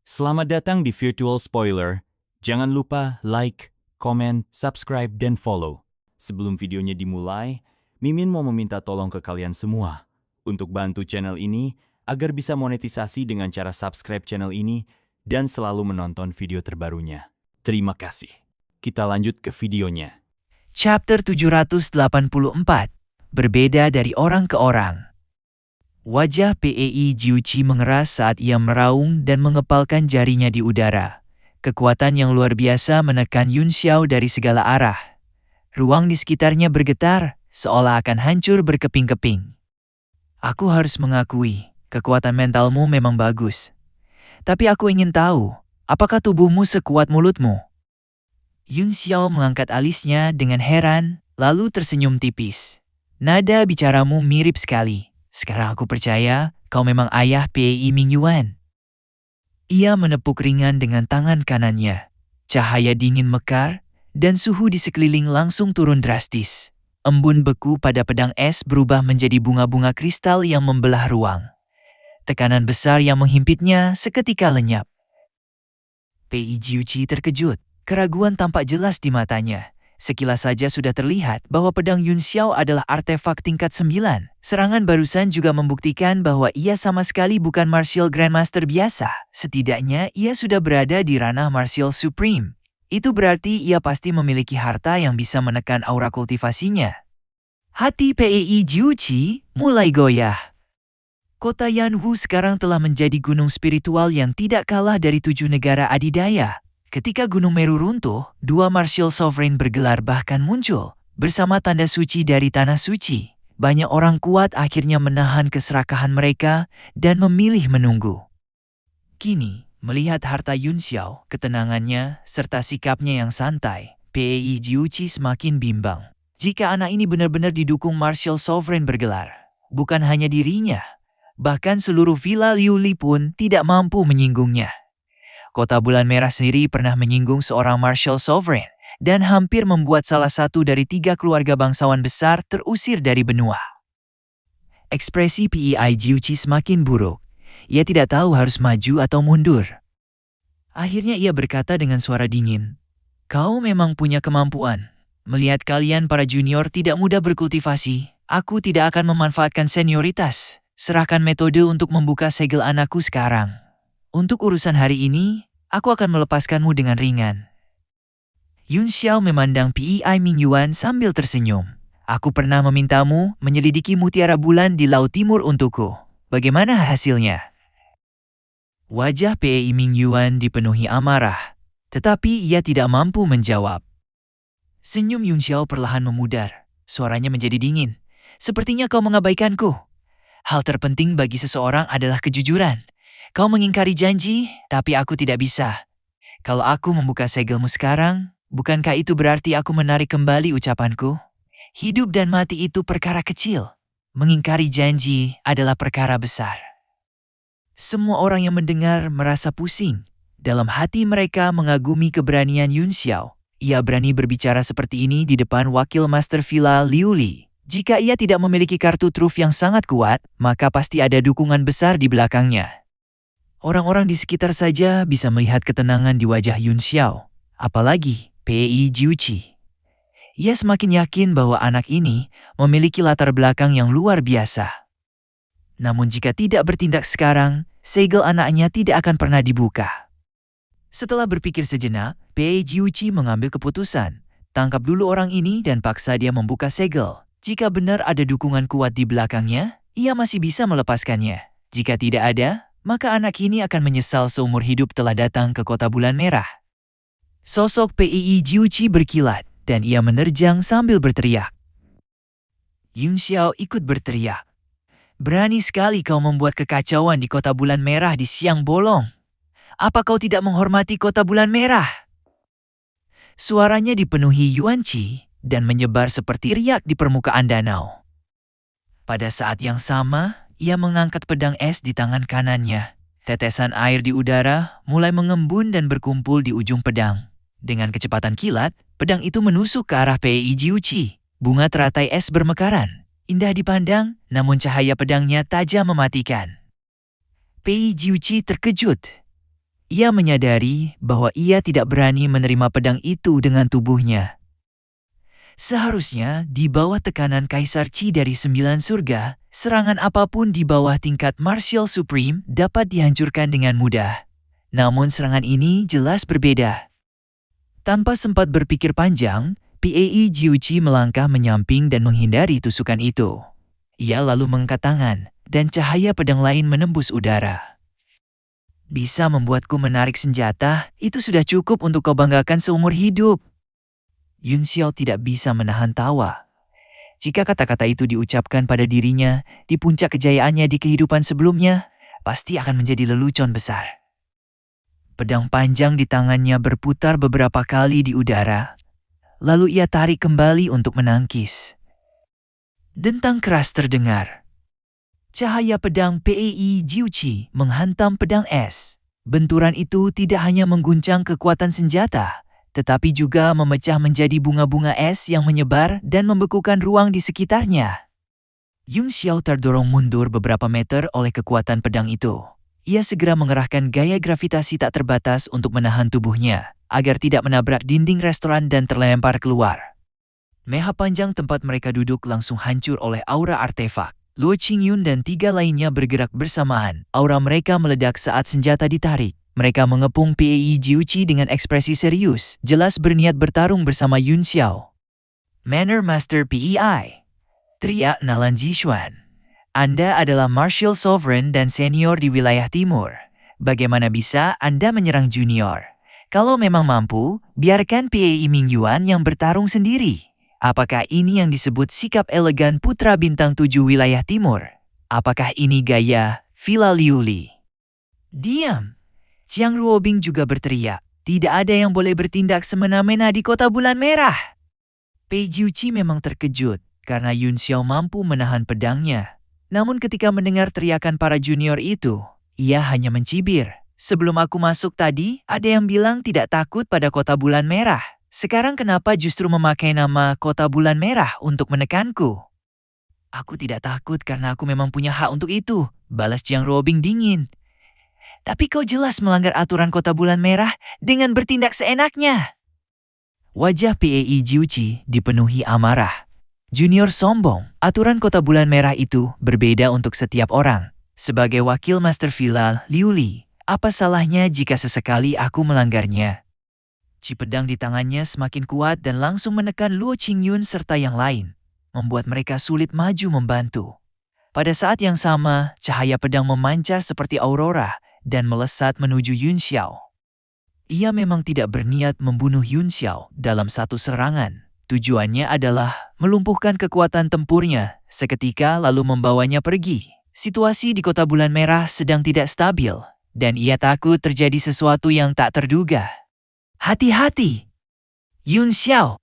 Selamat datang di Virtual Spoiler. Jangan lupa like, komen, subscribe, dan follow. Sebelum videonya dimulai, Mimin mau meminta tolong ke kalian semua untuk bantu channel ini agar bisa monetisasi dengan cara subscribe channel ini dan selalu menonton video terbarunya. Terima kasih. Kita lanjut ke videonya. Chapter 784. Berbeda dari orang ke orang. Wajah Pei Jiuqi mengeras saat ia meraung dan mengepalkan jarinya di udara. Kekuatan yang luar biasa menekan Yun Xiao dari segala arah. Ruang di sekitarnya bergetar, seolah akan hancur berkeping-keping. Aku harus mengakui, kekuatan mentalmu memang bagus. Tapi aku ingin tahu, apakah tubuhmu sekuat mulutmu? Yun Xiao mengangkat alisnya dengan heran, lalu tersenyum tipis. Nada bicaramu mirip sekali. Sekarang aku percaya kau memang ayah Pei Mingyuan. Ia menepuk ringan dengan tangan kanannya. Cahaya dingin mekar, dan suhu di sekeliling langsung turun drastis. Embun beku pada pedang es berubah menjadi bunga-bunga kristal yang membelah ruang. Tekanan besar yang menghimpitnya seketika lenyap. Pei Jiuqi terkejut. Keraguan tampak jelas di matanya. Sekilas saja sudah terlihat bahwa pedang Yun Xiao adalah artefak tingkat 9. Serangan barusan juga membuktikan bahwa ia sama sekali bukan Martial Grandmaster biasa. Setidaknya ia sudah berada di ranah Martial Supreme. Itu berarti ia pasti memiliki harta yang bisa menekan aura kultivasinya. Hati Pei Jiuqi mulai goyah. Kota Yanwu sekarang telah menjadi gunung spiritual yang tidak kalah dari 7 negara adidaya. Ketika Gunung Meru runtuh, 2 Martial Sovereign bergelar bahkan muncul. Bersama tanda suci dari Tanah Suci, banyak orang kuat akhirnya menahan keserakahan mereka dan memilih menunggu. Kini, melihat harta Yun Xiao, ketenangannya, serta sikapnya yang santai, Pei Jiuqi semakin bimbang. Jika anak ini benar-benar didukung Martial Sovereign bergelar, bukan hanya dirinya, bahkan seluruh Villa Liuli pun tidak mampu menyinggungnya. Kota Bulan Merah sendiri pernah menyinggung seorang Martial Sovereign dan hampir membuat salah satu dari 3 keluarga bangsawan besar terusir dari benua. Ekspresi Pei Jiuqi semakin buruk. Ia tidak tahu harus maju atau mundur. Akhirnya ia berkata dengan suara dingin, "Kau memang punya kemampuan. Melihat kalian para junior tidak mudah berkultivasi, aku tidak akan memanfaatkan senioritas. Serahkan metode untuk membuka segel anakku sekarang. Untuk urusan hari ini, aku akan melepaskanmu dengan ringan." Yun Xiao memandang Pei Mingyuan sambil tersenyum. "Aku pernah memintamu menyelidiki mutiara bulan di Laut Timur untukku. Bagaimana hasilnya?" Wajah Pei Mingyuan dipenuhi amarah, tetapi ia tidak mampu menjawab. Senyum Yun Xiao perlahan memudar. Suaranya menjadi dingin. "Sepertinya kau mengabaikanku. Hal terpenting bagi seseorang adalah kejujuran. Kau mengingkari janji, tapi aku tidak bisa. Kalau aku membuka segelmu sekarang, bukankah itu berarti aku menarik kembali ucapanku? Hidup dan mati itu perkara kecil. Mengingkari janji adalah perkara besar." Semua orang yang mendengar merasa pusing. Dalam hati mereka mengagumi keberanian Yun Xiao. Ia berani berbicara seperti ini di depan wakil Master Villa Liuli. Jika ia tidak memiliki kartu truf yang sangat kuat, maka pasti ada dukungan besar di belakangnya. Orang-orang di sekitar saja bisa melihat ketenangan di wajah Yun Xiao, apalagi Pei Jiuqi. Ia semakin yakin bahwa anak ini memiliki latar belakang yang luar biasa. Namun jika tidak bertindak sekarang, segel anaknya tidak akan pernah dibuka. Setelah berpikir sejenak, Pei Jiuqi mengambil keputusan. Tangkap dulu orang ini dan paksa dia membuka segel. Jika benar ada dukungan kuat di belakangnya, ia masih bisa melepaskannya. Jika tidak ada, maka anak ini akan menyesal seumur hidup telah datang ke Kota Bulan Merah. Sosok Pei Jiuqi berkilat, dan ia menerjang sambil berteriak. Yun Xiao ikut berteriak. "Berani sekali kau membuat kekacauan di Kota Bulan Merah di siang bolong. Apa kau tidak menghormati Kota Bulan Merah?" Suaranya dipenuhi Yuanqi dan menyebar seperti riak di permukaan danau. Pada saat yang sama, ia mengangkat pedang es di tangan kanannya. Tetesan air di udara mulai mengembun dan berkumpul di ujung pedang. Dengan kecepatan kilat, pedang itu menusuk ke arah Pei Jiuqi. Bunga teratai es bermekaran. Indah dipandang, namun cahaya pedangnya tajam mematikan. Pei Jiuqi terkejut. Ia menyadari bahwa ia tidak berani menerima pedang itu dengan tubuhnya. Seharusnya di bawah tekanan Kaisar Qi dari 9 surga, serangan apapun di bawah tingkat Martial Supreme dapat dihancurkan dengan mudah. Namun serangan ini jelas berbeda. Tanpa sempat berpikir panjang, Pei Jiuqi melangkah menyamping dan menghindari tusukan itu. Ia lalu mengangkat tangan, dan cahaya pedang lain menembus udara. Bisa membuatku menarik senjata, itu sudah cukup untuk kau banggakan seumur hidup. Yun Xiao tidak bisa menahan tawa. Jika kata-kata itu diucapkan pada dirinya, di puncak kejayaannya di kehidupan sebelumnya, pasti akan menjadi lelucon besar. Pedang panjang di tangannya berputar beberapa kali di udara. Lalu ia tarik kembali untuk menangkis. Dentang keras terdengar. Cahaya pedang Pei Jiuqi menghantam pedang es. Benturan itu tidak hanya mengguncang kekuatan senjata, tetapi juga memecah menjadi bunga-bunga es yang menyebar dan membekukan ruang di sekitarnya. Yun Xiao terdorong mundur beberapa meter oleh kekuatan pedang itu. Ia segera mengerahkan gaya gravitasi tak terbatas untuk menahan tubuhnya, agar tidak menabrak dinding restoran dan terlempar keluar. Meha panjang tempat mereka duduk langsung hancur oleh aura artefak. Luo Qingyun dan 3 lainnya bergerak bersamaan. Aura mereka meledak saat senjata ditarik. Mereka mengepung Pei Jiuqi dengan ekspresi serius, jelas berniat bertarung bersama Yun Xiao. Manner Master Pei, teriak Nalan Zixuan. Anda adalah Martial Sovereign dan senior di wilayah timur. Bagaimana bisa Anda menyerang junior? Kalau memang mampu, biarkan Pei Mingyuan yang bertarung sendiri. Apakah ini yang disebut sikap elegan putra bintang 7 wilayah timur? Apakah ini gaya Villa Liuli? Diam! Jiang Ruobing juga berteriak, tidak ada yang boleh bertindak semena-mena di kota bulan merah. Pei Jiuqi memang terkejut, karena Yun Xiao mampu menahan pedangnya. Namun ketika mendengar teriakan para junior itu, ia hanya mencibir. Sebelum aku masuk tadi, ada yang bilang tidak takut pada kota bulan merah. Sekarang kenapa justru memakai nama kota bulan merah untuk menekanku? Aku tidak takut karena aku memang punya hak untuk itu, balas Jiang Ruobing dingin. Tapi kau jelas melanggar aturan kota bulan merah dengan bertindak seenaknya. Wajah Pei Jiuqi dipenuhi amarah. Junior sombong, aturan kota bulan merah itu berbeda untuk setiap orang. Sebagai wakil Master Villa Liuli, apa salahnya jika sesekali aku melanggarnya? Ci pedang di tangannya semakin kuat dan langsung menekan Luo Qingyun serta yang lain, membuat mereka sulit maju membantu. Pada saat yang sama, cahaya pedang memancar seperti aurora dan melesat menuju Yun Xiao. Ia memang tidak berniat membunuh Yun Xiao dalam satu serangan. Tujuannya adalah melumpuhkan kekuatan tempurnya seketika lalu membawanya pergi. Situasi di kota bulan merah sedang tidak stabil, dan ia takut terjadi sesuatu yang tak terduga. Hati-hati! Yun Xiao!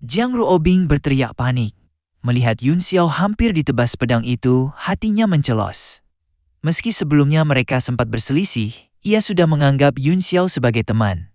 Jiang Ruobing berteriak panik. Melihat Yun Xiao hampir ditebas pedang itu, hatinya mencelos. Meski sebelumnya mereka sempat berselisih, ia sudah menganggap Yun Xiao sebagai teman.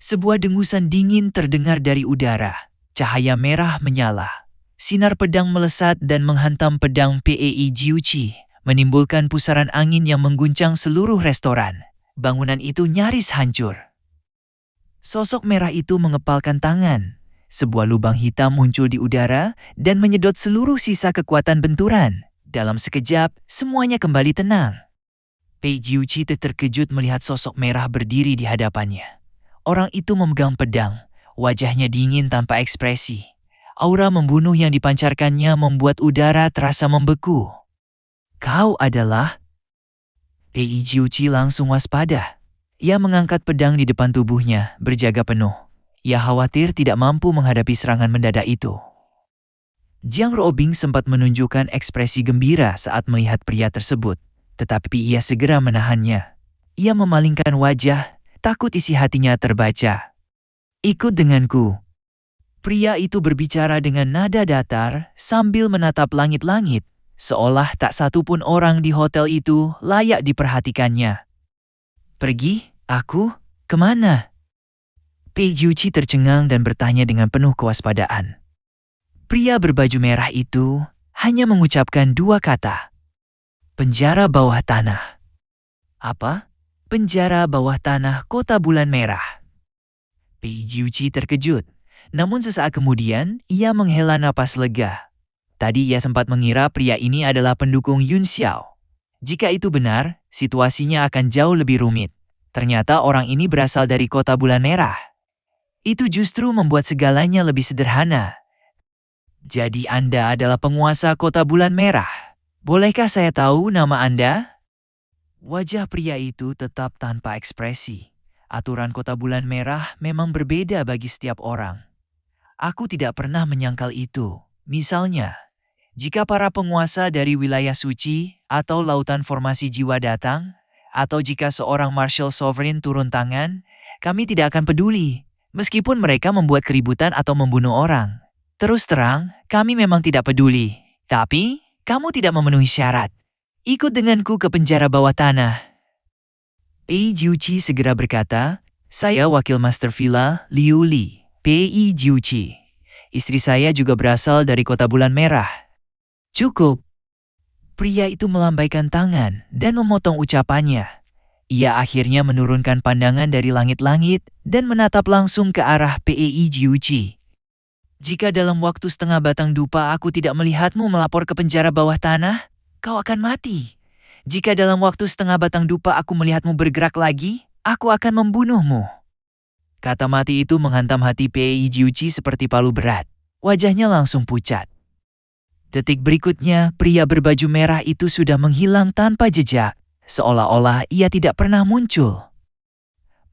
Sebuah dengusan dingin terdengar dari udara. Cahaya merah menyala. Sinar pedang melesat dan menghantam pedang Pei Jiuqi, menimbulkan pusaran angin yang mengguncang seluruh restoran. Bangunan itu nyaris hancur. Sosok merah itu mengepalkan tangan. Sebuah lubang hitam muncul di udara dan menyedot seluruh sisa kekuatan benturan. Dalam sekejap, semuanya kembali tenang. Pei Jiuqi terkejut melihat sosok merah berdiri di hadapannya. Orang itu memegang pedang, wajahnya dingin tanpa ekspresi. Aura membunuh yang dipancarkannya membuat udara terasa membeku. Kau adalah... Pei Jiuqi langsung waspada. Ia mengangkat pedang di depan tubuhnya, berjaga penuh. Ia khawatir tidak mampu menghadapi serangan mendadak itu. Jiang Ruobing sempat menunjukkan ekspresi gembira saat melihat pria tersebut, tetapi ia segera menahannya. Ia memalingkan wajah, takut isi hatinya terbaca. Ikut denganku. Pria itu berbicara dengan nada datar sambil menatap langit-langit, seolah tak satu pun orang di hotel itu layak diperhatikannya. Pergi? Aku? Kemana? Pei Jiuqi tercengang dan bertanya dengan penuh kewaspadaan. Pria berbaju merah itu hanya mengucapkan 2 kata. Penjara bawah tanah. Apa? Penjara bawah tanah Kota Bulan Merah. Pei Jiuqi terkejut. Namun sesaat kemudian, ia menghela napas lega. Tadi ia sempat mengira pria ini adalah pendukung Yun Xiao. Jika itu benar, situasinya akan jauh lebih rumit. Ternyata orang ini berasal dari Kota Bulan Merah. Itu justru membuat segalanya lebih sederhana. Jadi Anda adalah penguasa Kota Bulan Merah. Bolehkah saya tahu nama Anda? Wajah pria itu tetap tanpa ekspresi. Aturan Kota Bulan Merah memang berbeda bagi setiap orang. Aku tidak pernah menyangkal itu. Misalnya, jika para penguasa dari wilayah suci atau lautan formasi jiwa datang, atau jika seorang Martial Sovereign turun tangan, kami tidak akan peduli, meskipun mereka membuat keributan atau membunuh orang. Terus terang, kami memang tidak peduli. Tapi, kamu tidak memenuhi syarat. Ikut denganku ke penjara bawah tanah. Pei Jiuqi segera berkata, saya wakil Master Villa, Liu Li, Pei Jiuqi. Istri saya juga berasal dari Kota Bulan Merah. Cukup. Pria itu melambaikan tangan dan memotong ucapannya. Ia akhirnya menurunkan pandangan dari langit-langit dan menatap langsung ke arah Pei Jiuqi. Jika dalam waktu setengah batang dupa aku tidak melihatmu melapor ke penjara bawah tanah, kau akan mati. Jika dalam waktu setengah batang dupa aku melihatmu bergerak lagi, aku akan membunuhmu. Kata mati itu menghantam hati Pei Jiuqi seperti palu berat. Wajahnya langsung pucat. Detik berikutnya, pria berbaju merah itu sudah menghilang tanpa jejak, seolah-olah ia tidak pernah muncul.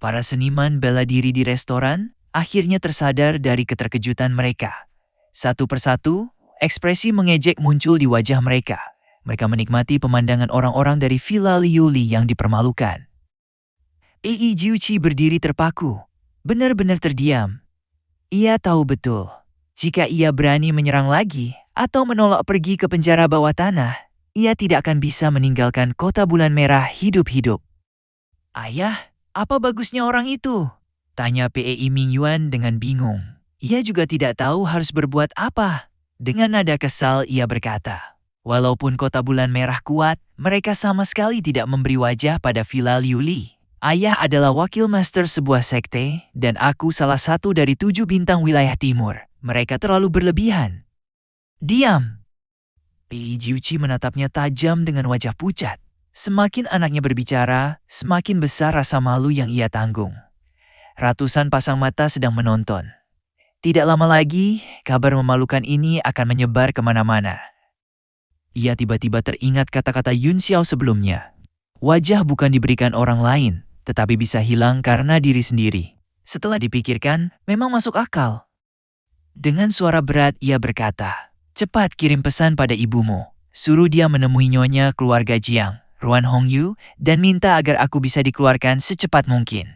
Para seniman bela diri di restoran akhirnya tersadar dari keterkejutan mereka. Satu persatu, ekspresi mengejek muncul di wajah mereka. Mereka menikmati pemandangan orang-orang dari Villa Liu Li yang dipermalukan. Pei Jiuqi berdiri terpaku, benar-benar terdiam. Ia tahu betul, jika ia berani menyerang lagi atau menolak pergi ke penjara bawah tanah, ia tidak akan bisa meninggalkan Kota Bulan Merah hidup-hidup. Ayah, apa bagusnya orang itu? Tanya Pei Mingyuan dengan bingung. Ia juga tidak tahu harus berbuat apa. Dengan nada kesal ia berkata, walaupun Kota Bulan Merah kuat, mereka sama sekali tidak memberi wajah pada Villa Liu Li. Ayah adalah wakil master sebuah sekte, dan aku salah satu dari 7 bintang wilayah timur. Mereka terlalu berlebihan. Diam! Pei Jiuqi menatapnya tajam dengan wajah pucat. Semakin anaknya berbicara, semakin besar rasa malu yang ia tanggung. Ratusan pasang mata sedang menonton. Tidak lama lagi, kabar memalukan ini akan menyebar kemana-mana. Ia tiba-tiba teringat kata-kata Yun Xiao sebelumnya. Wajah bukan diberikan orang lain, tetapi bisa hilang karena diri sendiri. Setelah dipikirkan, memang masuk akal. Dengan suara berat ia berkata, cepat kirim pesan pada ibumu. Suruh dia menemui nyonya keluarga Jiang, Ruan Hongyu, dan minta agar aku bisa dikeluarkan secepat mungkin.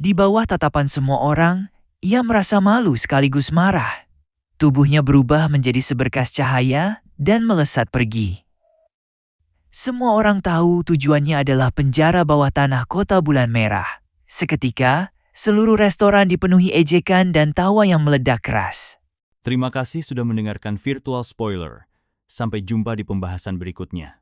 Di bawah tatapan semua orang, ia merasa malu sekaligus marah. Tubuhnya berubah menjadi seberkas cahaya dan melesat pergi. Semua orang tahu tujuannya adalah penjara bawah tanah Kota Bulan Merah. Seketika, seluruh restoran dipenuhi ejekan dan tawa yang meledak keras. Terima kasih sudah mendengarkan Virtual Spoiler. Sampai jumpa di pembahasan berikutnya.